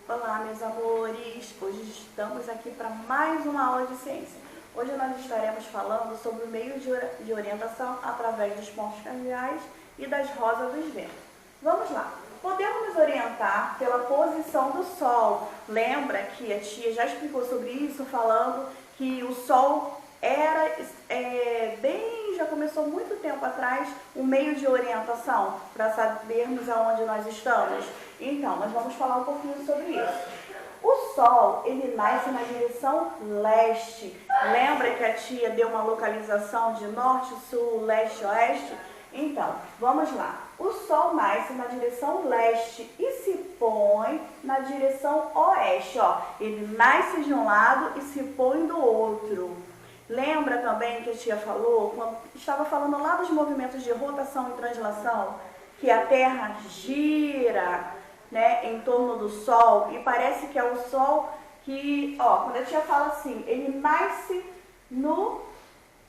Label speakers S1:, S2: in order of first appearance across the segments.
S1: Olá, meus amores! Hoje estamos aqui para mais uma aula de ciência. Hoje nós estaremos falando sobre o meio de orientação através dos pontos cardeais e das rosas dos ventos. Vamos lá! Podemos nos orientar pela posição do Sol. Lembra que a tia já explicou sobre isso, falando que o Sol já começou muito tempo atrás, um meio de orientação para sabermos aonde nós estamos. Então, nós vamos falar um pouquinho sobre isso. O Sol, ele nasce na direção leste. Lembra que a tia deu uma localização de norte, sul, leste, oeste? Então, vamos lá. O Sol nasce na direção leste e se põe na direção oeste. Ó. Ele nasce de um lado e se põe do outro. Lembra também que a tia falou, quando estava falando lá dos movimentos de rotação e translação, que a Terra gira, né, em torno do Sol, e parece que é o Sol que, ó, quando a tia fala assim, ele nasce no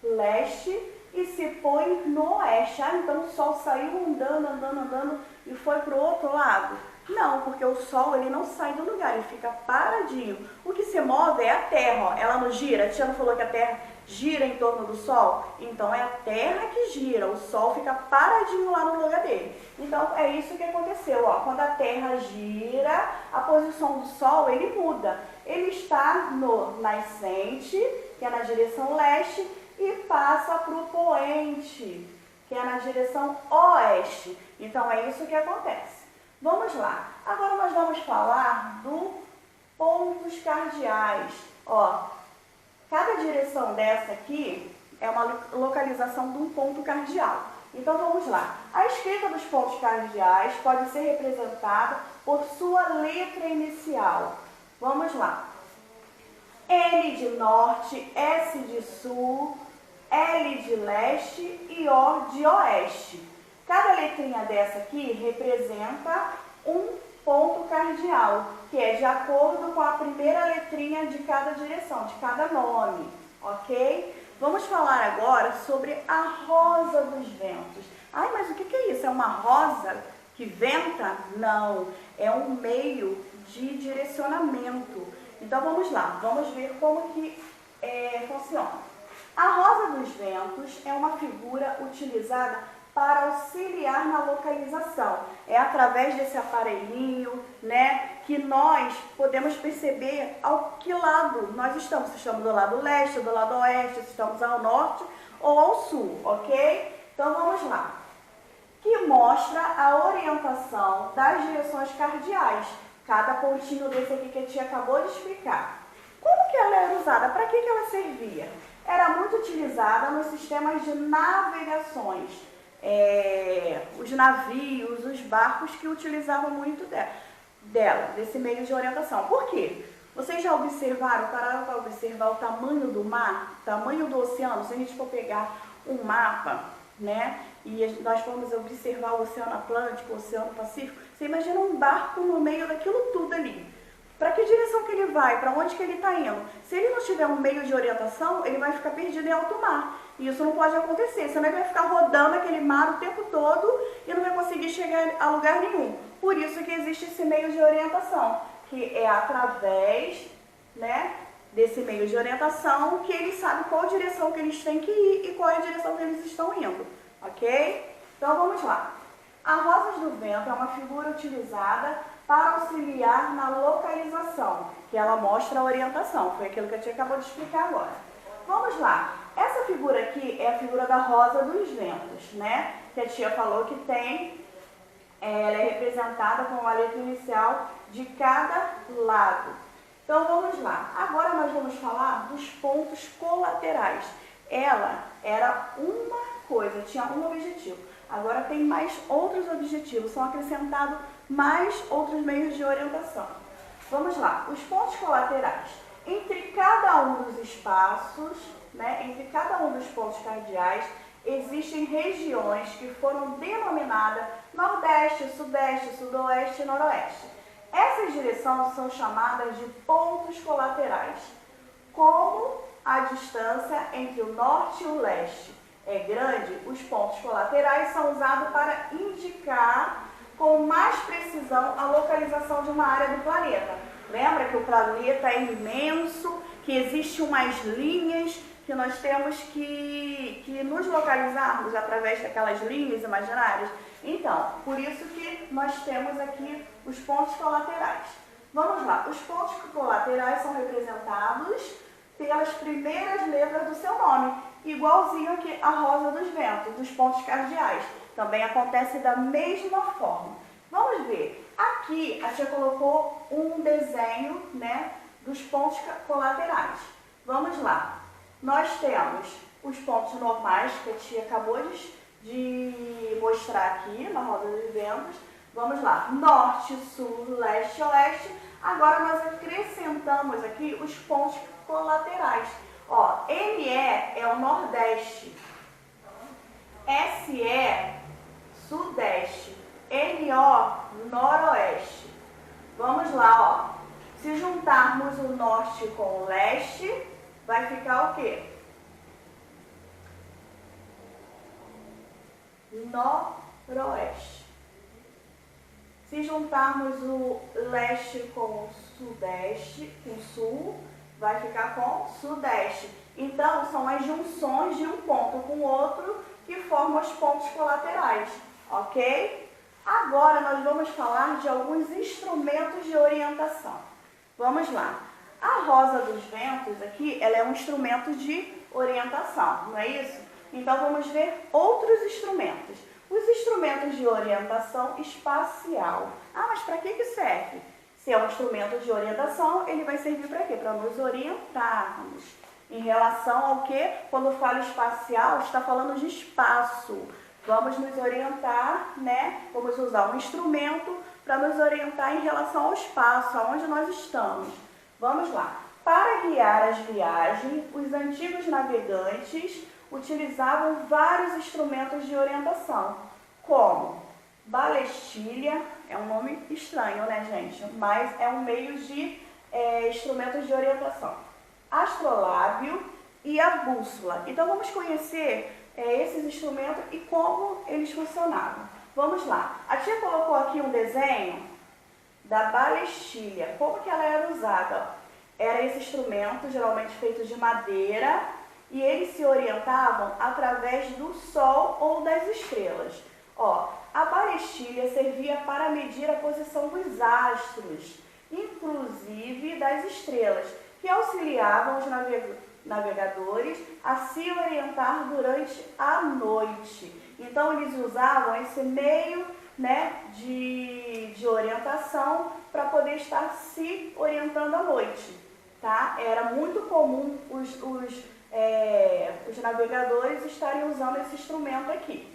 S1: leste e se põe no oeste. Ah, então o Sol saiu andando e foi para o outro lado? Não, porque o Sol ele não sai do lugar, ele fica paradinho. O que se move é a Terra, ó. Ela não gira. A tia não falou que a Terra gira em torno do Sol? Então é a Terra que gira, o Sol fica paradinho lá no lugar dele. Então é isso que aconteceu, ó. Quando a Terra gira, a posição do Sol ele muda. Ele está no nascente, que é na direção leste, e passa para o poente, que é na direção oeste. Então é isso que acontece. Vamos lá. Agora nós vamos falar dos pontos cardeais. Ó, cada direção dessa aqui é uma localização de um ponto cardeal. Então vamos lá. A escrita dos pontos cardeais pode ser representada por sua letra inicial. Vamos lá. N de norte, S de sul, L de leste e O de oeste. Cada letrinha dessa aqui representa um ponto cardeal, que é de acordo com a primeira letrinha de cada direção, de cada nome, ok? Vamos falar agora sobre a rosa dos ventos. Ai, mas o que é isso? É uma rosa que venta? Não, é um meio de direcionamento. Então vamos lá, vamos ver como que funciona. A rosa dos ventos é uma figura utilizada para auxiliar na localização. É através desse aparelhinho, né, que nós podemos perceber ao que lado nós estamos. Se estamos do lado leste, do lado oeste, se estamos ao norte ou ao sul, ok? Então vamos lá. Que mostra a orientação das direções cardeais. Cada pontinho desse aqui que a tia acabou de explicar. Como que ela era usada? Para que ela servia? Era muito utilizada nos sistemas de navegações. Os navios, os barcos que utilizavam muito desse meio de orientação. Por quê? Vocês já observaram, pararam para observar o tamanho do mar, o tamanho do oceano? Se a gente for pegar um mapa, né, e nós formos observar o Oceano Atlântico, o Oceano Pacífico, você imagina um barco no meio daquilo tudo ali. Para que direção que ele vai? Para onde que ele está indo? Se ele não tiver um meio de orientação, ele vai ficar perdido em alto mar. E isso não pode acontecer, senão ele vai ficar rodando aquele mar o tempo todo e não vai conseguir chegar a lugar nenhum. Por isso que existe esse meio de orientação, que é através, né, desse meio de orientação que eles sabem qual direção que eles têm que ir e qual é a direção que eles estão indo, ok? Então vamos lá. A rosa do vento é uma figura utilizada para auxiliar na localização, que ela mostra a orientação. Foi aquilo que a tia acabou de explicar agora. Vamos lá. Essa figura aqui é a figura da rosa dos ventos, né? Que a tia falou que ela é representada com a letra inicial de cada lado. Então vamos lá. Agora nós vamos falar dos pontos colaterais. Ela era uma coisa, tinha um objetivo. Agora tem mais outros objetivos, são acrescentados mais outros meios de orientação. Vamos lá, os pontos colaterais. Entre cada um dos espaços, né, entre cada um dos pontos cardeais, existem regiões que foram denominadas Nordeste, Sudeste, Sudoeste e Noroeste. Essas direções são chamadas de pontos colaterais. Como a distância entre o norte e o leste é grande, os pontos colaterais são usados para indicar com mais precisão a localização de uma área do planeta. Lembra que o planeta é imenso, que existem umas linhas que nós temos que nos localizarmos através daquelas linhas imaginárias? Então, por isso que nós temos aqui os pontos colaterais. Vamos lá, os pontos colaterais são representados pelas primeiras letras do seu nome, igualzinho aqui a rosa dos ventos, dos pontos cardeais. Também acontece da mesma forma. Vamos ver, aqui a tia colocou um desenho, né, dos pontos colaterais. Vamos lá, nós temos os pontos normais que a tia acabou de mostrar aqui na roda dos ventos. Vamos lá, norte, sul, leste, oeste. Agora nós acrescentamos aqui os pontos colaterais. Ó, NE é o nordeste, SE, sudeste, NO, noroeste. Vamos lá, ó. Se juntarmos o norte com o leste, vai ficar o quê? Noroeste. Se juntarmos o leste com o sudeste, com o sul, vai ficar com sudeste. Então, são as junções de um ponto com o outro que formam os pontos colaterais, ok? Agora, nós vamos falar de alguns instrumentos de orientação. Vamos lá. A rosa dos ventos aqui, ela é um instrumento de orientação, não é isso? Então, vamos ver outros instrumentos. Os instrumentos de orientação espacial. Ah, mas para que serve? Se é um instrumento de orientação, ele vai servir para quê? Para nos orientarmos. Em relação ao que? Quando falo espacial, está falando de espaço. Vamos nos orientar, né? Vamos usar um instrumento para nos orientar em relação ao espaço, aonde nós estamos. Vamos lá. Para guiar as viagens, os antigos navegantes utilizavam vários instrumentos de orientação, como balestilha, é um nome estranho, né, gente? Mas é um meio de instrumentos de orientação, astrolábio e a bússola. Então, vamos conhecer esses instrumentos e como eles funcionavam. Vamos lá. A tia colocou aqui um desenho da balestilha. Como que ela era usada? Era esse instrumento, geralmente feito de madeira, e eles se orientavam através do sol ou das estrelas. Ó, a balestilha servia para medir a posição dos astros, inclusive das estrelas, que auxiliavam os navegadores a se orientar durante a noite. Então, eles usavam esse meio, né, de orientação para poder estar se orientando à noite, tá? Era muito comum os navegadores estarem usando esse instrumento aqui.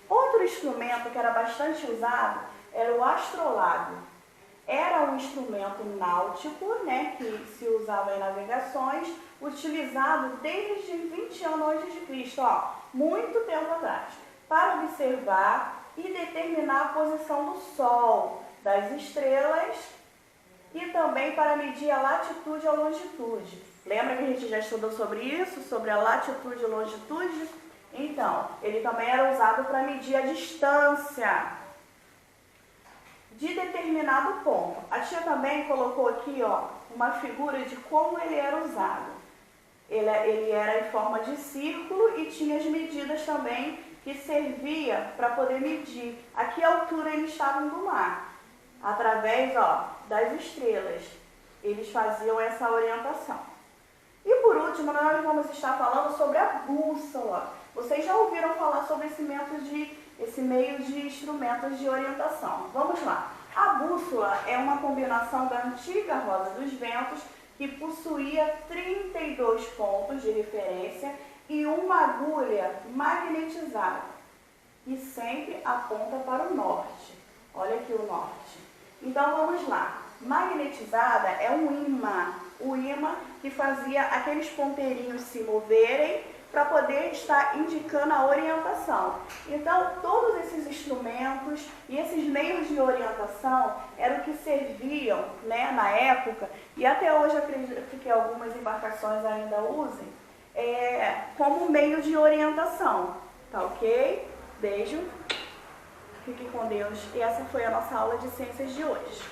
S1: Outro instrumento que era bastante usado era o astrolábio. Era um instrumento náutico, né, que se usava em navegações, utilizado desde 20 anos antes de Cristo, ó, muito tempo atrás, para observar e determinar a posição do Sol, das estrelas e também para medir a latitude e a longitude. Lembra que a gente já estudou sobre isso, sobre a latitude e longitude? Então, ele também era usado para medir a distância de determinado ponto. A tia também colocou aqui, ó, uma figura de como ele era usado. Ele era em forma de círculo e tinha as medidas também que servia para poder medir a que altura eles estavam do mar. Através, ó, das estrelas, eles faziam essa orientação. E por último, nós vamos estar falando sobre a bússola. Vocês já ouviram falar sobre esse meio de instrumentos de orientação. Vamos lá. A bússola é uma combinação da antiga roda dos ventos, que possuía 32 pontos de referência e uma agulha magnetizada, que sempre aponta para o norte. Olha aqui o norte. Então vamos lá. Magnetizada é um imã. O imã que fazia aqueles ponteirinhos se moverem para poder estar indicando a orientação. Então, todos esses instrumentos e esses meios de orientação eram que serviam, né, na época, e até hoje acredito que algumas embarcações ainda usem, como meio de orientação. Tá ok? Beijo. Fique com Deus. E essa foi a nossa aula de ciências de hoje.